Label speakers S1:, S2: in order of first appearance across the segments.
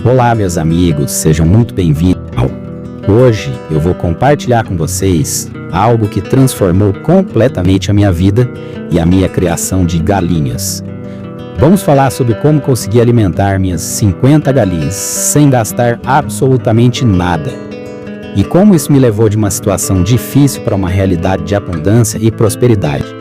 S1: Olá, meus amigos, sejam muito bem-vindos. Hoje eu vou compartilhar com vocês algo que transformou completamente a minha vida e a minha criação de galinhas. Vamos falar sobre como conseguir alimentar minhas 50 galinhas sem gastar absolutamente nada. E como isso me levou de uma situação difícil para uma realidade de abundância e prosperidade.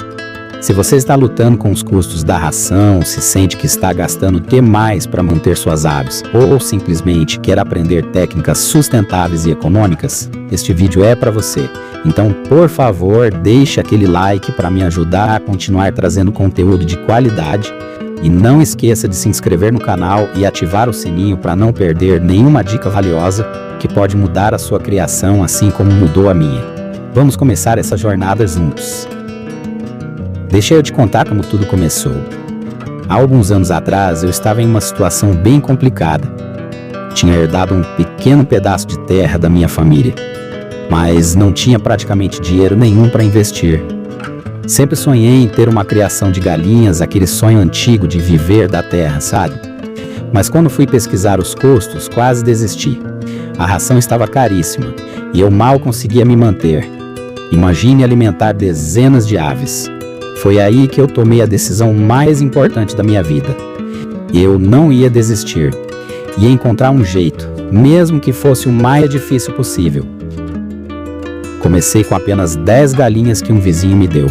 S1: Se você está lutando com os custos da ração, se sente que está gastando demais para manter suas aves ou simplesmente quer aprender técnicas sustentáveis e econômicas, este vídeo é para você. Então, por favor, deixe aquele like para me ajudar a continuar trazendo conteúdo de qualidade e não esqueça de se inscrever no canal e ativar o sininho para não perder nenhuma dica valiosa que pode mudar a sua criação assim como mudou a minha. Vamos começar essa jornada juntos. Deixa eu te contar como tudo começou. Há alguns anos atrás, eu estava em uma situação bem complicada. Tinha herdado um pequeno pedaço de terra da minha família, mas não tinha praticamente dinheiro nenhum para investir. Sempre sonhei em ter uma criação de galinhas, aquele sonho antigo de viver da terra, sabe? Mas quando fui pesquisar os custos, quase desisti. A ração estava caríssima e eu mal conseguia me manter. Imagine alimentar dezenas de aves. Foi aí que eu tomei a decisão mais importante da minha vida. Eu não ia desistir. Ia encontrar um jeito, mesmo que fosse o mais difícil possível. Comecei com apenas 10 galinhas que um vizinho me deu.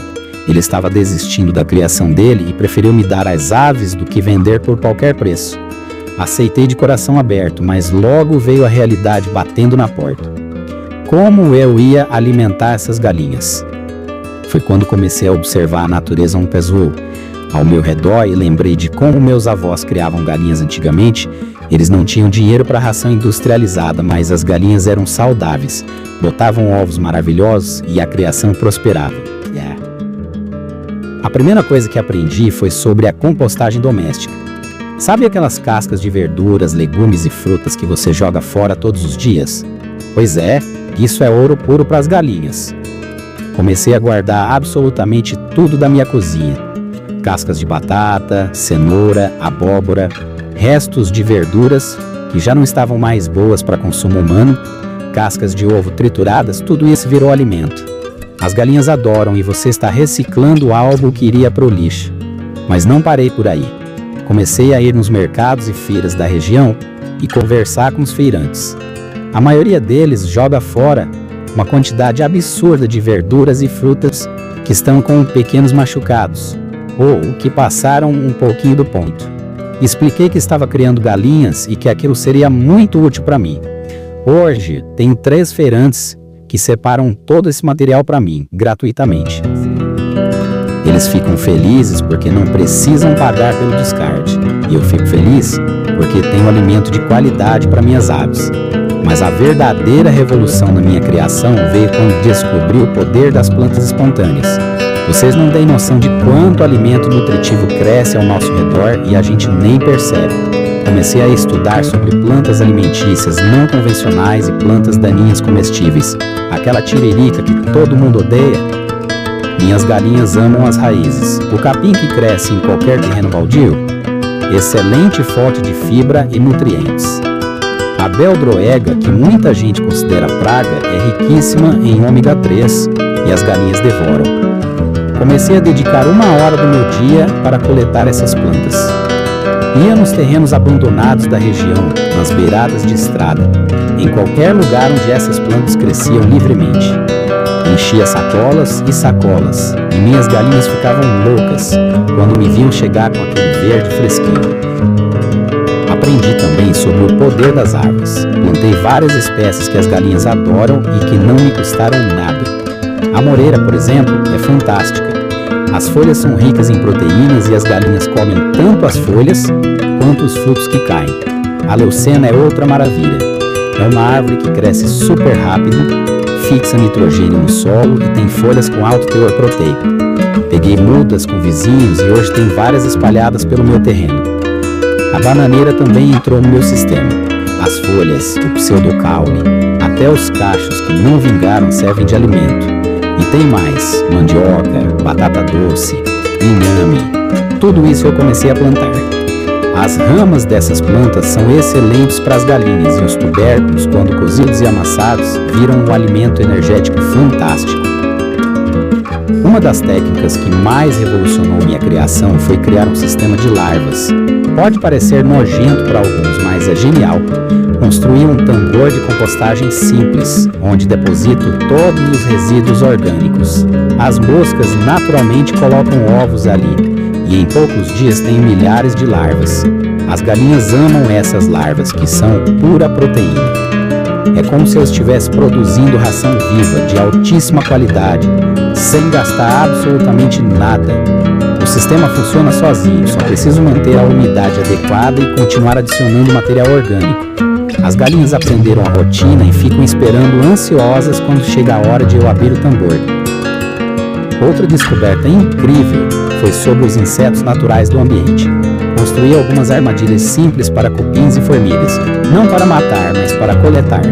S1: Ele estava desistindo da criação dele e preferiu me dar as aves do que vender por qualquer preço. Aceitei de coração aberto, mas logo veio a realidade batendo na porta. Como eu ia alimentar essas galinhas? Foi quando comecei a observar a natureza um peso ao meu redor e lembrei de como meus avós criavam galinhas antigamente. Eles não tinham dinheiro para ração industrializada, mas as galinhas eram saudáveis, botavam ovos maravilhosos e a criação prosperava. A primeira coisa que aprendi foi sobre a compostagem doméstica. Sabe aquelas cascas de verduras, legumes e frutas que você joga fora todos os dias? Pois é, isso é ouro puro para as galinhas. Comecei a guardar absolutamente tudo da minha cozinha. Cascas de batata, cenoura, abóbora, restos de verduras que já não estavam mais boas para consumo humano, cascas de ovo trituradas, tudo isso virou alimento. As galinhas adoram e você está reciclando algo que iria para o lixo. Mas não parei por aí. Comecei a ir nos mercados e feiras da região e conversar com os feirantes. A maioria deles joga fora uma quantidade absurda de verduras e frutas que estão com pequenos machucados, ou que passaram um pouquinho do ponto. Expliquei que estava criando galinhas e que aquilo seria muito útil para mim. Hoje, tenho 3 feirantes que separam todo esse material para mim, gratuitamente. Eles ficam felizes porque não precisam pagar pelo descarte. E eu fico feliz porque tenho alimento de qualidade para minhas aves. Mas a verdadeira revolução na minha criação veio quando descobri o poder das plantas espontâneas. Vocês não têm noção de quanto alimento nutritivo cresce ao nosso redor e a gente nem percebe. Comecei a estudar sobre plantas alimentícias não convencionais e plantas daninhas comestíveis. Aquela tiririca que todo mundo odeia. Minhas galinhas amam as raízes. O capim que cresce em qualquer terreno baldio, excelente fonte de fibra e nutrientes. A beldroega, que muita gente considera praga, é riquíssima em ômega 3 e as galinhas devoram. Comecei a dedicar 1 hora do meu dia para coletar essas plantas. Ia nos terrenos abandonados da região, nas beiradas de estrada, em qualquer lugar onde essas plantas cresciam livremente. Enchia sacolas e sacolas, e minhas galinhas ficavam loucas quando me viam chegar com aquele verde fresquinho. Aprendi também sobre o poder das árvores. Plantei várias espécies que as galinhas adoram e que não me custaram nada. A moreira, por exemplo, é fantástica. As folhas são ricas em proteínas e as galinhas comem tanto as folhas quanto os frutos que caem. A leucena é outra maravilha. É uma árvore que cresce super rápido, fixa nitrogênio no solo e tem folhas com alto teor proteico. Peguei mudas com vizinhos e hoje tem várias espalhadas pelo meu terreno. A bananeira também entrou no meu sistema. As folhas, o pseudocaule, até os cachos que não vingaram servem de alimento. E tem mais, mandioca, batata doce, inhame, tudo isso eu comecei a plantar. As ramas dessas plantas são excelentes para as galinhas e os tubérculos, quando cozidos e amassados, viram um alimento energético fantástico. Uma das técnicas que mais revolucionou minha criação foi criar um sistema de larvas. Pode parecer nojento para alguns, mas é genial. Construí um tambor de compostagem simples, onde deposito todos os resíduos orgânicos. As moscas naturalmente colocam ovos ali, e em poucos dias tenho milhares de larvas. As galinhas amam essas larvas, que são pura proteína. É como se eu estivesse produzindo ração viva, de altíssima qualidade, sem gastar absolutamente nada. O sistema funciona sozinho, só preciso manter a umidade adequada e continuar adicionando material orgânico. As galinhas aprenderam a rotina e ficam esperando ansiosas quando chega a hora de eu abrir o tambor. Outra descoberta incrível foi sobre os insetos naturais do ambiente. Construí algumas armadilhas simples para cupins e formigas, não para matar, mas para coletar.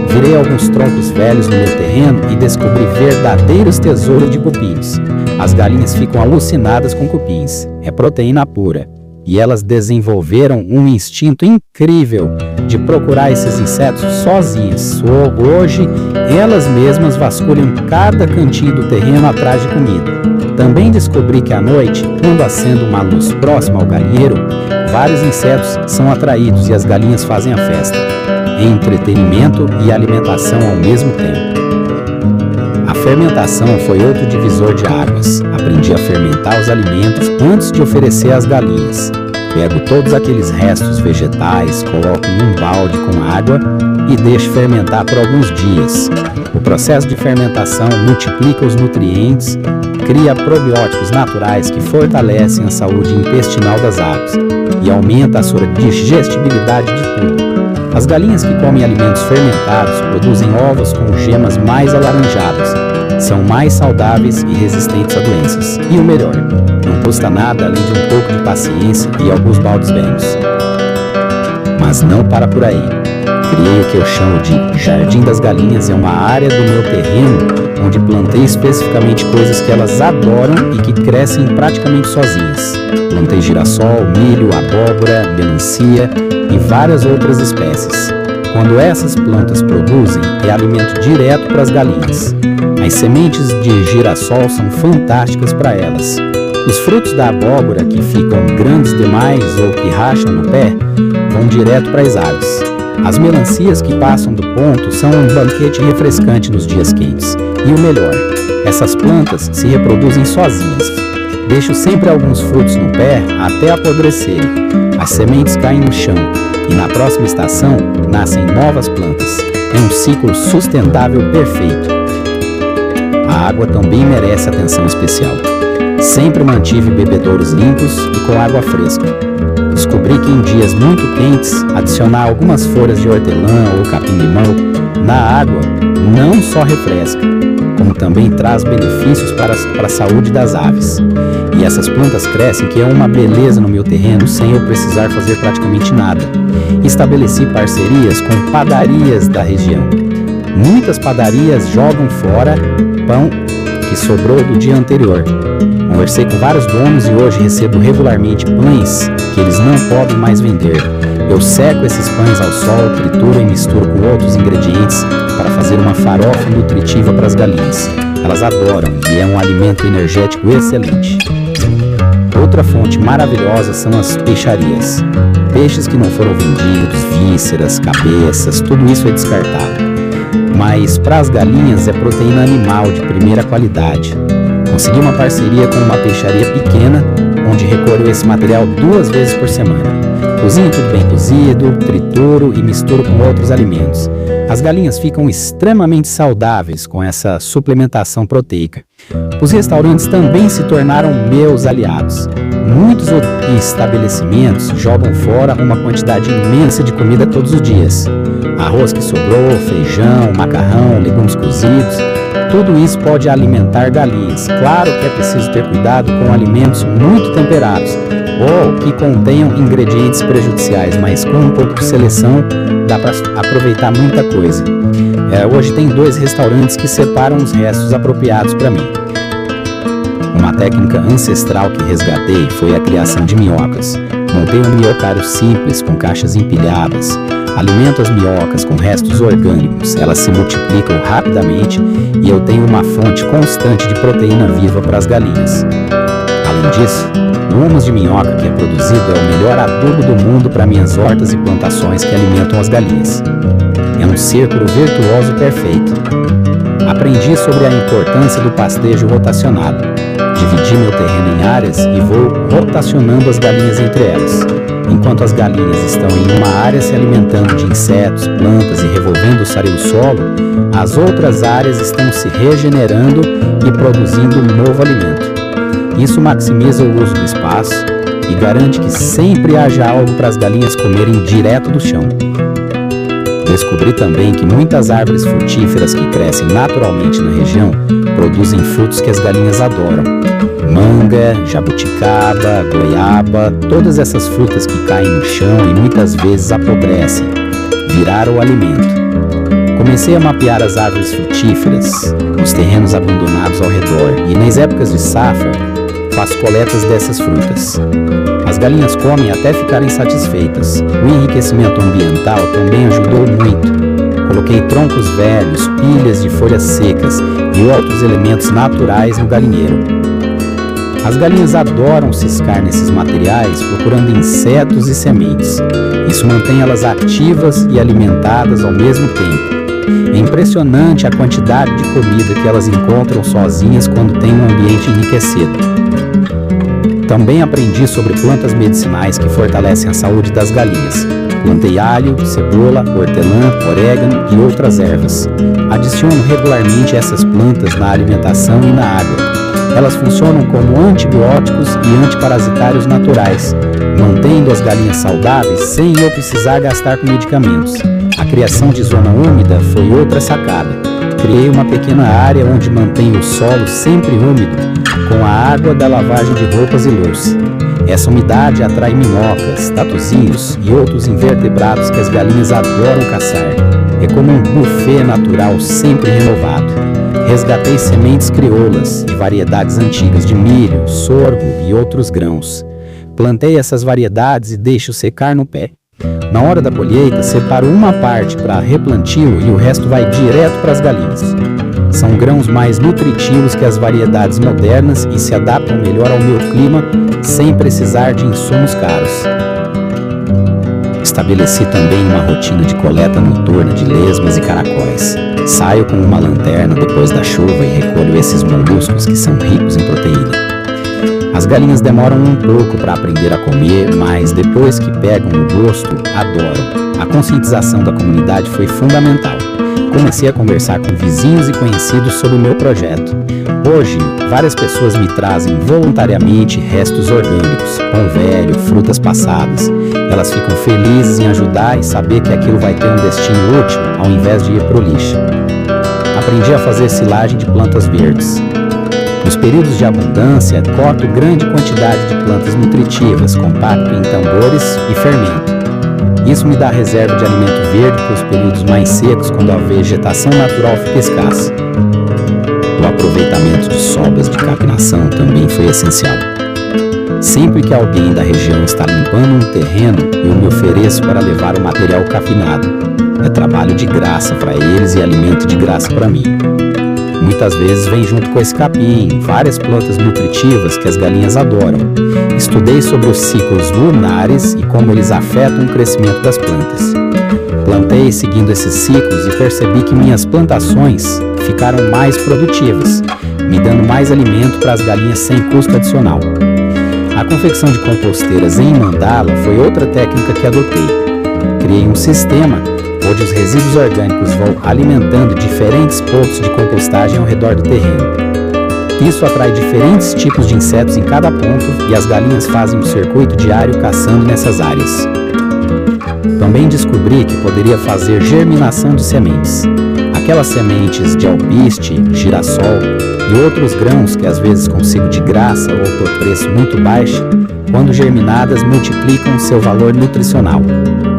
S1: Virei alguns troncos velhos no meu terreno e descobri verdadeiros tesouros de cupins. As galinhas ficam alucinadas com cupins, é proteína pura. E elas desenvolveram um instinto incrível de procurar esses insetos sozinhas. Hoje, elas mesmas vasculham cada cantinho do terreno atrás de comida. Também descobri que à noite, quando acendo uma luz próxima ao galinheiro, vários insetos são atraídos e as galinhas fazem a festa. Entretenimento e alimentação ao mesmo tempo. A fermentação foi outro divisor de águas. Aprendi a fermentar os alimentos antes de oferecer às galinhas. Pego todos aqueles restos vegetais, coloco em um balde com água e deixo fermentar por alguns dias. O processo de fermentação multiplica os nutrientes, cria probióticos naturais que fortalecem a saúde intestinal das aves e aumenta a sua digestibilidade de tudo. As galinhas que comem alimentos fermentados produzem ovos com gemas mais alaranjadas, são mais saudáveis e resistentes a doenças. E o melhor, não custa nada além de um pouco de paciência e alguns baldes velhos. Mas não para por aí. Criei o que eu chamo de Jardim das Galinhas. É uma área do meu terreno onde plantei especificamente coisas que elas adoram e que crescem praticamente sozinhas. Plantei girassol, milho, abóbora, melancia e várias outras espécies. Quando essas plantas produzem, é alimento direto para as galinhas. As sementes de girassol são fantásticas para elas. Os frutos da abóbora, que ficam grandes demais ou que racham no pé, vão direto para as aves. As melancias que passam do ponto são um banquete refrescante nos dias quentes. E o melhor, essas plantas se reproduzem sozinhas. Deixo sempre alguns frutos no pé até apodrecerem. As sementes caem no chão e na próxima estação nascem novas plantas. É um ciclo sustentável perfeito. A água também merece atenção especial. Sempre mantive bebedouros limpos e com água fresca. Descobri que em dias muito quentes, adicionar algumas folhas de hortelã ou capim-limão na água não só refresca, como também traz benefícios para a saúde das aves. E essas plantas crescem, que é uma beleza no meu terreno, sem eu precisar fazer praticamente nada. Estabeleci parcerias com padarias da região. Muitas padarias jogam fora pão que sobrou do dia anterior. Conversei com vários donos e hoje recebo regularmente pães que eles não podem mais vender. Eu seco esses pães ao sol, trituro e misturo com outros ingredientes para fazer uma farofa nutritiva para as galinhas. Elas adoram e é um alimento energético excelente. Outra fonte maravilhosa são as peixarias. Peixes que não foram vendidos, vísceras, cabeças, tudo isso é descartado. Mas para as galinhas é proteína animal de primeira qualidade. Consegui uma parceria com uma peixaria pequena, onde recolho esse material 2 vezes por semana. Cozinho tudo bem cozido, trituro e misturo com outros alimentos. As galinhas ficam extremamente saudáveis com essa suplementação proteica. Os restaurantes também se tornaram meus aliados. Muitos estabelecimentos jogam fora uma quantidade imensa de comida todos os dias. Arroz que sobrou, feijão, macarrão, legumes cozidos. Tudo isso pode alimentar galinhas. Claro que é preciso ter cuidado com alimentos muito temperados ou que contenham ingredientes prejudiciais, mas com um pouco de seleção dá para aproveitar muita coisa. Hoje tem 2 restaurantes que separam os restos apropriados para mim. Uma técnica ancestral que resgatei foi a criação de minhocas. Montei um minhocário simples com caixas empilhadas. Alimento as minhocas com restos orgânicos. Elas se multiplicam rapidamente e eu tenho uma fonte constante de proteína viva para as galinhas. Além disso, o humus de minhoca que é produzido é o melhor adubo do mundo para minhas hortas e plantações que alimentam as galinhas. É um círculo virtuoso perfeito. Aprendi sobre a importância do pastejo rotacionado. Dividi meu terreno em áreas e vou rotacionando as galinhas entre elas. Enquanto as galinhas estão em uma área se alimentando de insetos, plantas e revolvendo o sario do solo, as outras áreas estão se regenerando e produzindo novo alimento. Isso maximiza o uso do espaço e garante que sempre haja algo para as galinhas comerem direto do chão. Descobri também que muitas árvores frutíferas que crescem naturalmente na região produzem frutos que as galinhas adoram. Manga, jabuticaba, goiaba, todas essas frutas que caem no chão e muitas vezes apodrecem, viraram o alimento. Comecei a mapear as árvores frutíferas, os terrenos abandonados ao redor e nas épocas de safra, faço coletas dessas frutas. As galinhas comem até ficarem satisfeitas. O enriquecimento ambiental também ajudou muito. Coloquei troncos velhos, pilhas de folhas secas e outros elementos naturais no galinheiro. As galinhas adoram ciscar nesses materiais procurando insetos e sementes. Isso mantém elas ativas e alimentadas ao mesmo tempo. É impressionante a quantidade de comida que elas encontram sozinhas quando têm um ambiente enriquecido. Também aprendi sobre plantas medicinais que fortalecem a saúde das galinhas. Plantei alho, cebola, hortelã, orégano e outras ervas. Adiciono regularmente essas plantas na alimentação e na água. Elas funcionam como antibióticos e antiparasitários naturais, mantendo as galinhas saudáveis sem eu precisar gastar com medicamentos. A criação de zona úmida foi outra sacada. Criei uma pequena área onde mantenho o solo sempre úmido, com a água da lavagem de roupas e louça. Essa umidade atrai minhocas, tatuzinhos e outros invertebrados que as galinhas adoram caçar. É como um buffet natural sempre renovado. Resgatei sementes crioulas e variedades antigas de milho, sorgo e outros grãos. Plantei essas variedades e deixo secar no pé. Na hora da colheita, separo uma parte para replantio e o resto vai direto para as galinhas. São grãos mais nutritivos que as variedades modernas e se adaptam melhor ao meu clima sem precisar de insumos caros. Estabeleci também uma rotina de coleta noturna de lesmas e caracóis. Saio com uma lanterna depois da chuva e recolho esses moluscos que são ricos em proteína. As galinhas demoram um pouco para aprender a comer, mas depois que pegam o gosto, adoram. A conscientização da comunidade foi fundamental. Comecei a conversar com vizinhos e conhecidos sobre o meu projeto. Hoje, várias pessoas me trazem voluntariamente restos orgânicos, pão velho, frutas passadas. Elas ficam felizes em ajudar e saber que aquilo vai ter um destino útil ao invés de ir para o lixo. Aprendi a fazer silagem de plantas verdes. Nos períodos de abundância, corto grande quantidade de plantas nutritivas, compacto em tambores e fermento. Isso me dá reserva de alimento verde para os períodos mais secos, quando a vegetação natural fica escassa. O aproveitamento de sobras de capinação também foi essencial. Sempre que alguém da região está limpando um terreno, eu me ofereço para levar o material capinado. É trabalho de graça para eles e alimento de graça para mim. Muitas vezes vem junto com esse capim várias plantas nutritivas que as galinhas adoram. Estudei sobre os ciclos lunares e como eles afetam o crescimento das plantas. Plantei seguindo esses ciclos e percebi que minhas plantações ficaram mais produtivas, me dando mais alimento para as galinhas sem custo adicional. A confecção de composteiras em mandala foi outra técnica que adotei. Criei um sistema onde os resíduos orgânicos vão alimentando diferentes pontos de compostagem ao redor do terreno. Isso atrai diferentes tipos de insetos em cada ponto e as galinhas fazem um circuito diário caçando nessas áreas. Também descobri que poderia fazer germinação de sementes. Aquelas sementes de alpiste, girassol e outros grãos que às vezes consigo de graça ou por preço muito baixo, quando germinadas multiplicam seu valor nutricional.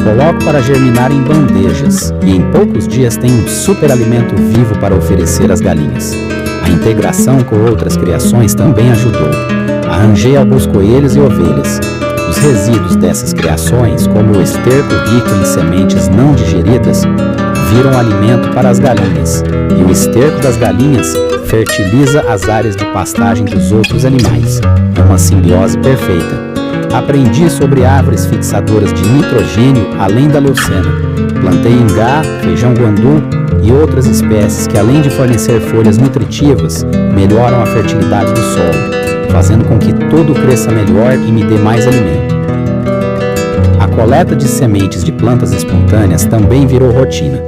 S1: Coloco para germinar em bandejas e em poucos dias tenho um super alimento vivo para oferecer às galinhas. A integração com outras criações também ajudou. Arranjei alguns coelhos e ovelhas. Os resíduos dessas criações, como o esterco rico em sementes não digeridas, viram alimento para as galinhas, e o esterco das galinhas fertiliza as áreas de pastagem dos outros animais. É uma simbiose perfeita. Aprendi sobre árvores fixadoras de nitrogênio além da leucena. Plantei ingá, feijão guandu e outras espécies que, além de fornecer folhas nutritivas, melhoram a fertilidade do solo, fazendo com que tudo cresça melhor e me dê mais alimento. A coleta de sementes de plantas espontâneas também virou rotina.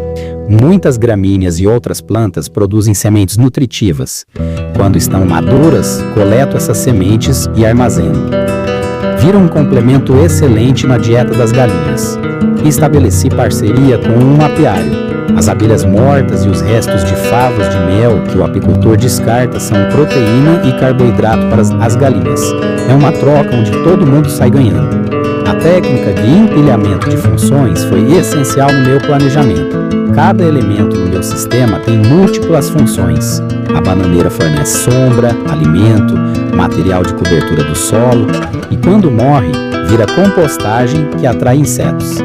S1: Muitas gramíneas e outras plantas produzem sementes nutritivas. Quando estão maduras, coleto essas sementes e armazeno. Vira um complemento excelente na dieta das galinhas. Estabeleci parceria com um apiário. As abelhas mortas e os restos de favos de mel que o apicultor descarta são proteína e carboidrato para as galinhas. É uma troca onde todo mundo sai ganhando. A técnica de empilhamento de funções foi essencial no meu planejamento. Cada elemento no meu sistema tem múltiplas funções. A bananeira fornece sombra, alimento, material de cobertura do solo e, quando morre, vira compostagem que atrai insetos.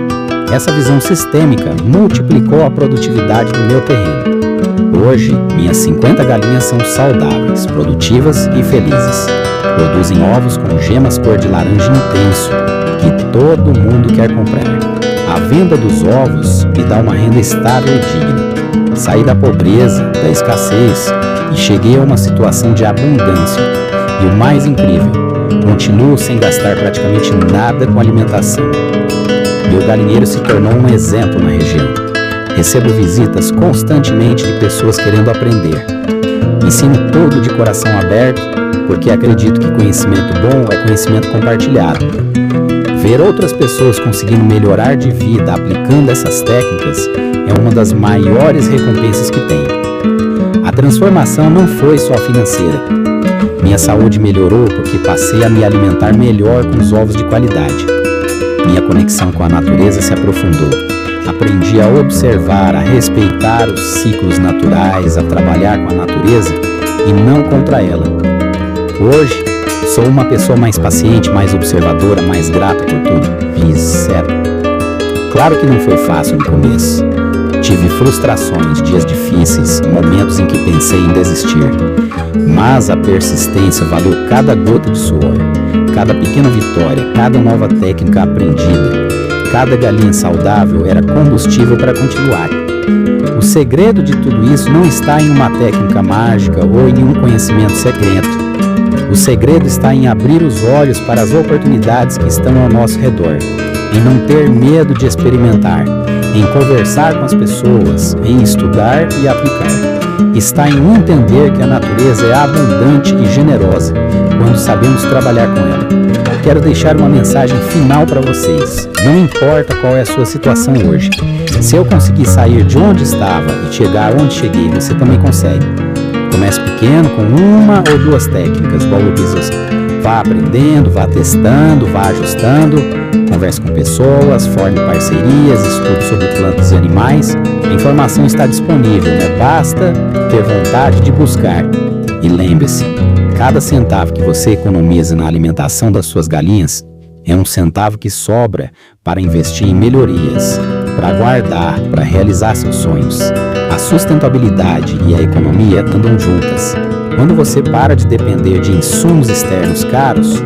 S1: Essa visão sistêmica multiplicou a produtividade do meu terreno. Hoje, minhas 50 galinhas são saudáveis, produtivas e felizes. Produzem ovos com gemas cor de laranja intenso, que todo mundo quer comprar. A venda dos ovos me dá uma renda estável e digna. Saí da pobreza, da escassez e cheguei a uma situação de abundância. E o mais incrível, continuo sem gastar praticamente nada com alimentação. Meu galinheiro se tornou um exemplo na região. Recebo visitas constantemente de pessoas querendo aprender. Ensino tudo de coração aberto, porque acredito que conhecimento bom é conhecimento compartilhado. Ver outras pessoas conseguindo melhorar de vida aplicando essas técnicas é uma das maiores recompensas que tenho. A transformação não foi só financeira. Minha saúde melhorou porque passei a me alimentar melhor com os ovos de qualidade. Minha conexão com a natureza se aprofundou. Aprendi a observar, a respeitar os ciclos naturais, a trabalhar com a natureza e não contra ela. Hoje, sou uma pessoa mais paciente, mais observadora, mais grata por tudo. Fiz zero. Claro que não foi fácil no começo. Tive frustrações, dias difíceis, momentos em que pensei em desistir. Mas a persistência valeu cada gota de suor, cada pequena vitória, cada nova técnica aprendida. Cada galinha saudável era combustível para continuar. O segredo de tudo isso não está em uma técnica mágica ou em um conhecimento secreto. O segredo está em abrir os olhos para as oportunidades que estão ao nosso redor, em não ter medo de experimentar, em conversar com as pessoas, em estudar e aplicar. Está em entender que a natureza é abundante e generosa quando sabemos trabalhar com ela. Quero deixar uma mensagem final para vocês. Não importa qual é a sua situação hoje. Se eu conseguir sair de onde estava e chegar onde cheguei, você também consegue. Comece pequeno com uma ou duas técnicas, igual eu disse assim. Vá aprendendo, vá testando, vá ajustando, converse com pessoas, forme parcerias, estude sobre plantas e animais. A informação está disponível, né? Basta ter vontade de buscar. E lembre-se, cada centavo que você economiza na alimentação das suas galinhas é um centavo que sobra para investir em melhorias, para guardar, para realizar seus sonhos. A sustentabilidade e a economia andam juntas. Quando você para de depender de insumos externos caros,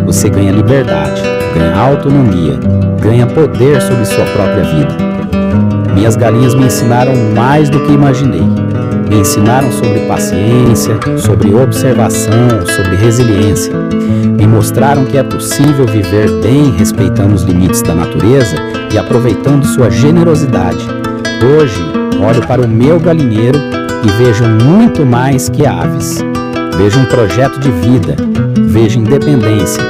S1: você ganha liberdade, ganha autonomia, ganha poder sobre sua própria vida. Minhas galinhas me ensinaram mais do que imaginei. Me ensinaram sobre paciência, sobre observação, sobre resiliência. Me mostraram que é possível viver bem respeitando os limites da natureza e aproveitando sua generosidade. Hoje, olho para o meu galinheiro e vejo muito mais que aves. Vejo um projeto de vida, vejo independência,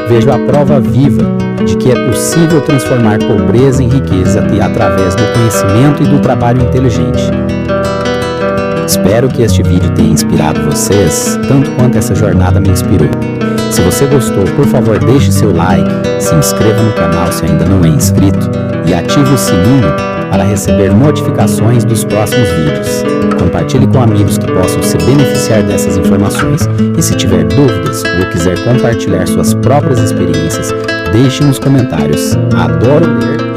S1: vejo a prova viva de que é possível transformar pobreza em riqueza através do conhecimento e do trabalho inteligente. Espero que este vídeo tenha inspirado vocês, tanto quanto essa jornada me inspirou. Se você gostou, por favor, deixe seu like, se inscreva no canal se ainda não é inscrito e ative o sininho para receber notificações dos próximos vídeos. Compartilhe com amigos que possam se beneficiar dessas informações e se tiver dúvidas ou quiser compartilhar suas próprias experiências, deixe nos comentários. Adoro ler